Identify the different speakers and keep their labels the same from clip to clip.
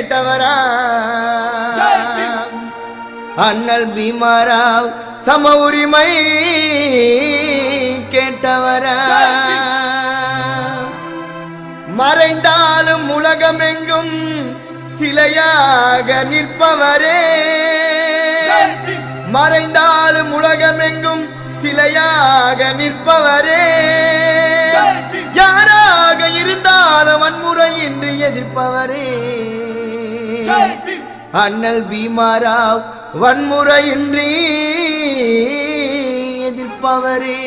Speaker 1: கேட்டவரா அண்ணல் பீமாராவ் சம உரிமை கேட்டவரா மறைந்தாலும் உலகமெங்கும் சிலையாக நிற்பவரே மறைந்தாலும் உலகமெங்கும் சிலையாக நிற்பவரே யாராக இருந்தாலும் வன்முறையின்றி எதிர்ப்பவரே அண்ணல் பீமாராவ் வன்முறையின்றி எதிர்ப்பவரே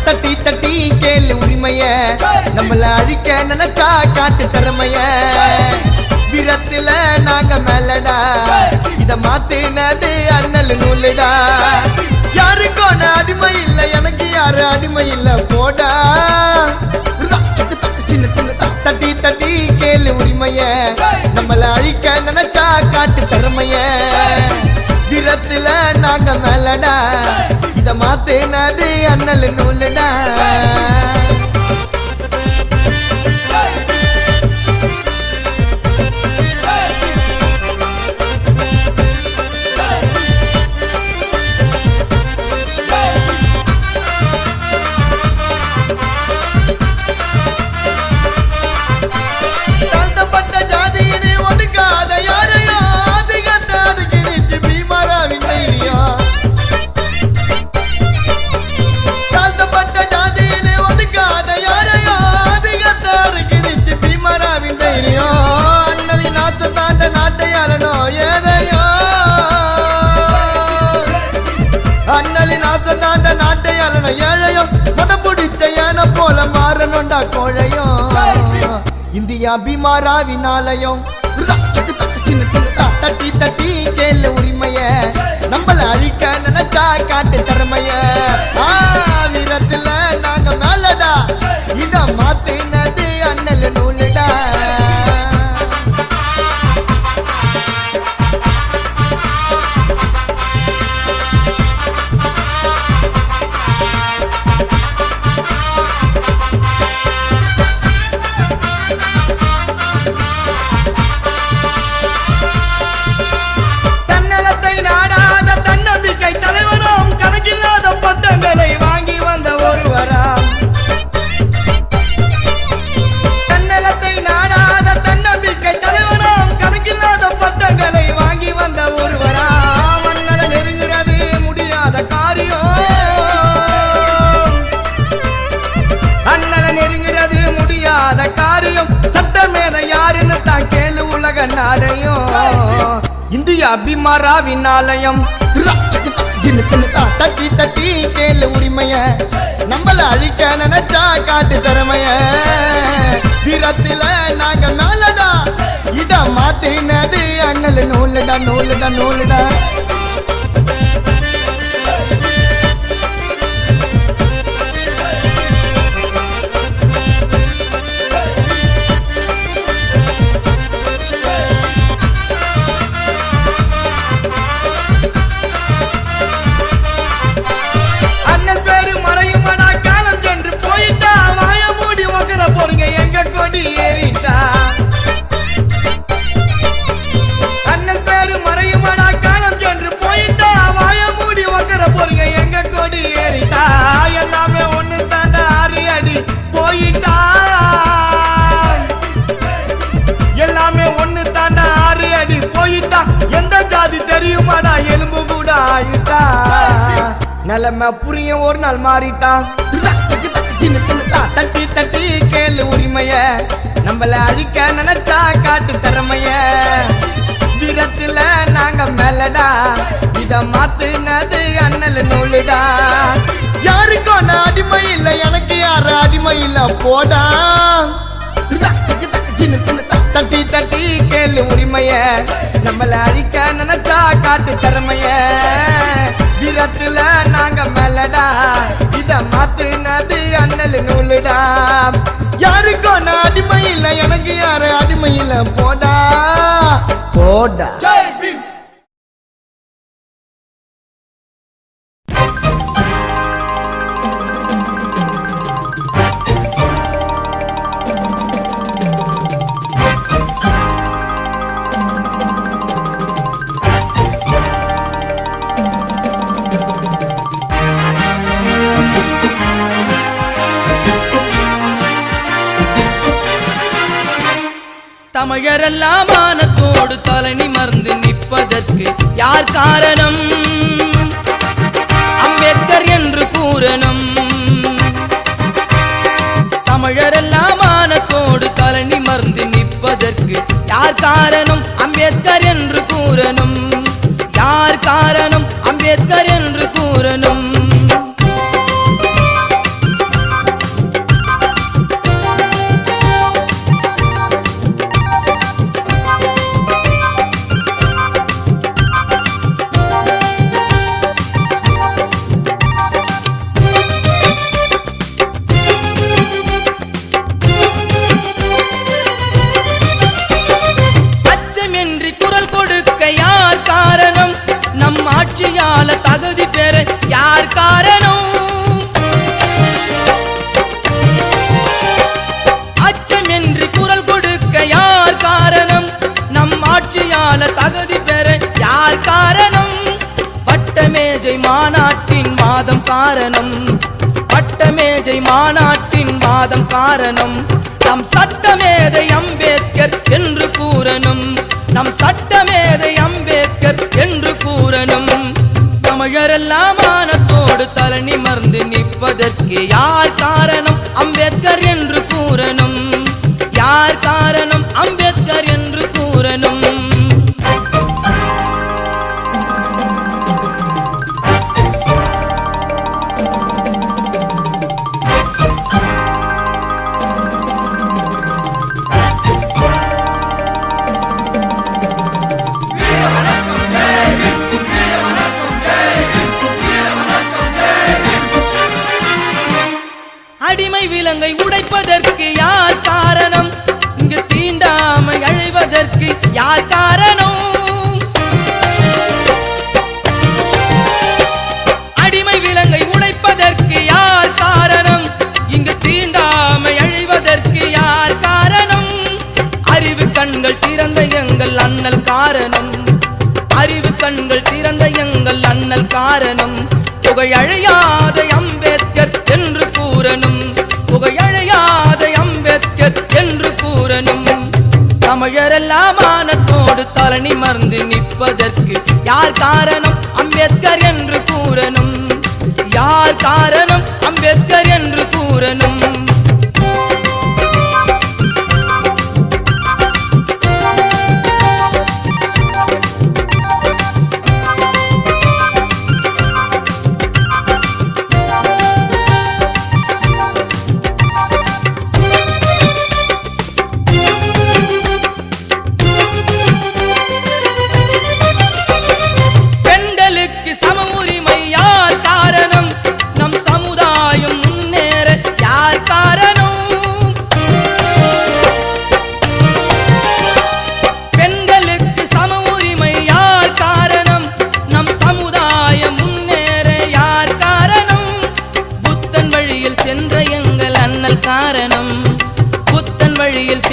Speaker 1: தட்டி தட்டி கேளு உரிமைய நம்மள அழிக்க நினைச்சா காட்டு திறமைய வீரத்துல நாங்க மேலடா இத மாத்தினது அண்ணல் நூலுடா யாருக்கும் அடிமை இல்ல எனக்கு யாரு அடிமை இல்ல போடா தட்டி தட்டி கேளு உரிமைய நம்மள அழிக்க நினைச்சா காட்டு திறமைய வீரத்துல நாங்க மேலடா இத மாத்தினது அண்ணல் நூலுடா இந்தியா பீமாராவினாலயம் தட்டி தட்டி கேளு உரிமைய நம்மள அழிக்க நினைச்சா காட்டு திறமைய வீரத்துல நாங்க மேலடா இத மாத்தினது அண்ணல் நூலுடா இந்தியா பீமாராவினாலயம் தட்டி தட்டி கேளு உரிமைய நம்மள அழிக்க நினைச்சா காட்டு திறமைய வீரத்துல நாங்க மேலடா இத மாத்தினது அண்ணல் நூலுடா நூலுடா நூலுடா நிலைமை புரியும் ஒரு நாள் மாறிட்டான் தட்டி தட்டி கேளு உரிமைய நம்மள அழிக்க நினைச்சா காட்டு திறமைய வீரத்துல நாங்க மேலடா இத மாத்தினது அண்ணல் நூலுடா யாருக்கும் அடிமை இல்ல எனக்கு யாரு அடிமை இல்ல போடா தட்டி தட்டி கேளு உரிமைய நம்மள அழிக்க நினைச்சா காட்டு திறமைய வீரத்துல நாங்க மேலடா இத மாத்துனது அண்ணல் நூலுடா யாருக்கும் நான் அடிமை இல்ல எனக்கு யாரு அடிமை இல்ல போடா போடா
Speaker 2: தமிழரெல்லாம் மானத்தோடு தலை நிமிர்ந்து நிற்பதற்கு யார் காரணம்? அம்பேத்கர் என்று கூறணும். தமிழரெல்லாம் மானத்தோடு தலை நிமிர்ந்து நிற்பதற்கு யார் காரணம்? அம்பேத்கர் என்று கூறணும். யார் காரணம்? அம்பேத்கர் என்று கூறணும். ஆட்சியால தகுதி பெற யார் காரணம்? அச்சமின்றி குரல் கொடுக்க யார் காரணம்? நம் ஆட்சியால தகுதி பெற யார் காரணம்? வட்டமேஜை மாநாட்டின் வாதம் காரணம். வட்டமேஜை மாநாட்டின் வாதம் காரணம். நம் சட்டமேதை அம்பேத்கர் என்று கூறணும். நம் சட்டமேதை அம்பேத்கர் என்று கூறணும். தமிழரெல்லாம் மானத்தோடு தலை நிமிர்ந்து நிற்பதற்கு யார் காரணம்? அம்பேத்கர் என்று கூறணும். யார் காரணம்? அம்பேத்கர் என்று கூறணும். அடிமை விலங்கை உடைப்பதற்கு யார் காரணம்? இங்கு தீண்டாமை அழிவதற்கு யார் காரணம்? அடிமை விலங்கை உடைப்பதற்கு யார் காரணம்? இங்கு தீண்டாமை அழிவதற்கு யார் காரணம்? அறிவு கண்கள் திறந்த எங்கள் அண்ணல் காரணம். அறிவு கண்கள் திறந்த எங்கள் அண்ணல் காரணம். புகழழியாத அம்பேத்கர் என்று கூறணும். புகழழியாத அம்பேத்கர் என்று கூறணும். தமிழரெல்லாம் மானத்தோடு தலை நிமிர்ந்து நிற்பதற்கு யார் காரணம்? அம்பேத்கர் என்று கூறணும். யார் காரணம்? அம்பேத்கர் என்று கூறணும்.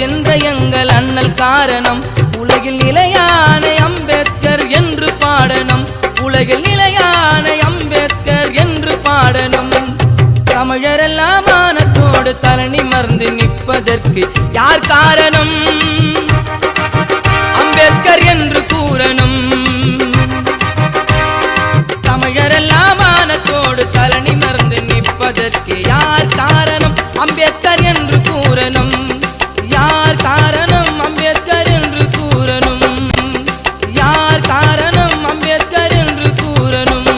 Speaker 2: சென்ற எங்கள் அண்ணல் காரணம். உலகில் நிலையான அம்பேத்கர் என்று பாடணும். உலகில் நிலையான அம்பேத்கர் என்று பாடணும். தமிழரெல்லாம் மானத்தோடு தலை நிமிர்ந்து நிற்பதற்கு யார் காரணம்? அம்பேத்கர் என்று கூறணும். தமிழரெல்லாம் மானத்தோடு தலை நிமிர்ந்து நிற்பதற்கு யார் காரணம்? அம்பேத்கர் என்று கூறணும். யார் காரணம்? அம்பேத்கர் என்று கூறணும். யார் காரணம்? அம்பேத்கர் என்று கூறணும்.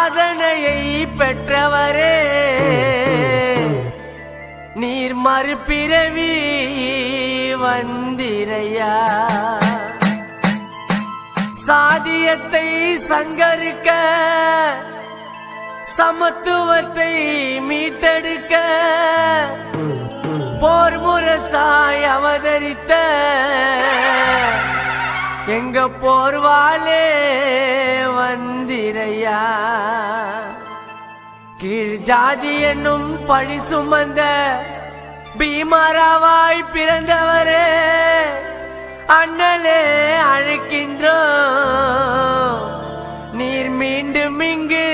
Speaker 3: சாதனையை பெற்றவரே நீர் மறுபிறவி வந்திரையா சாதியத்தை சங்கரிக்க சமத்துவத்தை மீட்டெடுக்க போர் முரசாய் அவதரித்த எங்க போர்வாலே வந்திரையா கீழ் ஜாதி என்னும் பழி சுமந்த பீமராவாய் பிறந்தவரே அண்ணலே அழைக்கின்றோ நீர் மீண்டும் இங்கு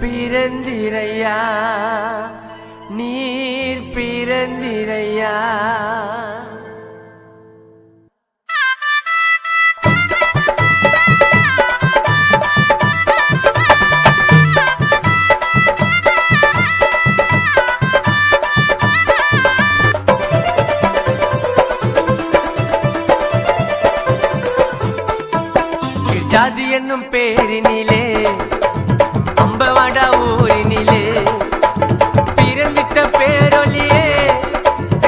Speaker 3: பிறந்திரையா நீர் பிறந்திரையா ஜாதி என்னும் பேரினிலே அம்பவாட ஊரினிலே பிறந்திட்ட பேரொலியே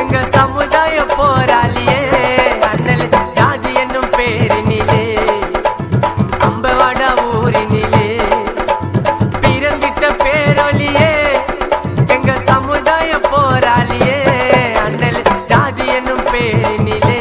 Speaker 3: எங்க சமுதாய போராளியே அண்ணல் ஜாதி என்னும் பேரினிலே அம்பவாட ஊரினிலே பிறந்திட்ட பேரொலியே எங்க சமுதாய போராளியே அண்ணல் ஜாதி என்னும் பேரினிலே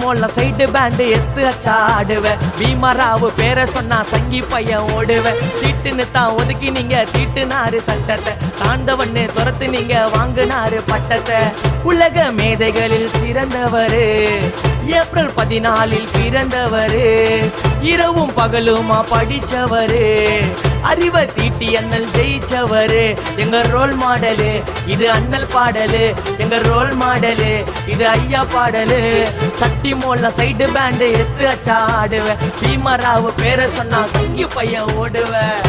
Speaker 3: மோல்ல சைடு பேண்டு எத்து அச்சாடுவேன் பீமராவு பேரை சொன்னா சங்கி பையன் ஓடுவேன் தீட்டுன்னு தான் ஒதுக்கி நீங்க தீட்டுனாரு சட்டத்தை தாண்டவன்னு துரத்து நீங்க வாங்கினாரு பட்டத்தை உலக மேதைகளில் சிறந்தவரு ஏப்ரல் 14 பிறந்தவரு இரவும் பகலுமா படிச்சவரு அறிவை தீட்டி அண்ணல் ஜெயிச்சவரு எங்க ரோல் மாடலு இது அண்ணல் பாடலு எங்க ரோல் மாடலு இது ஐயா பாடலு சட்டி மோல்ல சைடு பேண்டு எத்து அச்சா ஆடுவேன் பீமராவு பேரை சொன்னா சங்கி பையன் ஓடுவேன்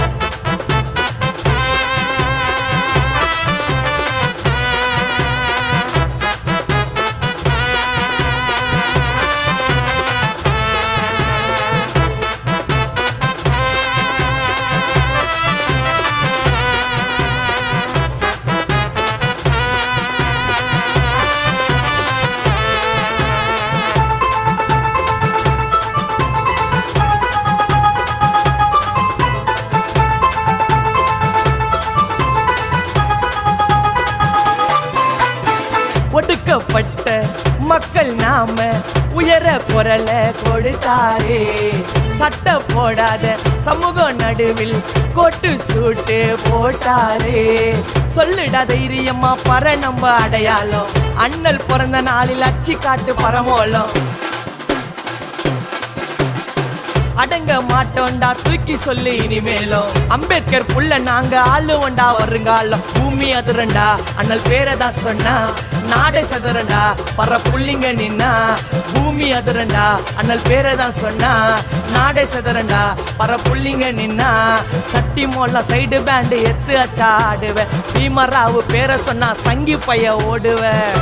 Speaker 3: ஒடுக்கப்பட்ட மக்கள் நாம உயர குரல கொடுத்தாரே சட்ட போடாத சமூக நடுவில் கோட்டு சூட்டு போட்டாரே சொல்லுடா தைரியம்மா பர நம்ப அடையாளம் அண்ணல் பிறந்த நாளில் அச்சி காட்டு பரமோலம் அடங்க மாட்டோண்டா தூக்கி சொல்லு இனிமேலும் அம்பேத்கர் புள்ள நாங்க ஆளுவண்டா வருங்காலம் பூமி அதிரண்டா அண்ணல் பேரதான் சொன்னா நாடே சதுரண்டா பற புள்ளிங்க நின்னா பூமி அதிரண்டா அண்ணல் பேரதான் சொன்னா நாடே சதுரண்டா பற புள்ளிங்க நின்னா சட்டி மோல்ல சைடு பேண்டு எத்து அச்சா ஆடுவேன் பீமராவு பேரை சொன்னா சங்கி பைய ஓடுவேன்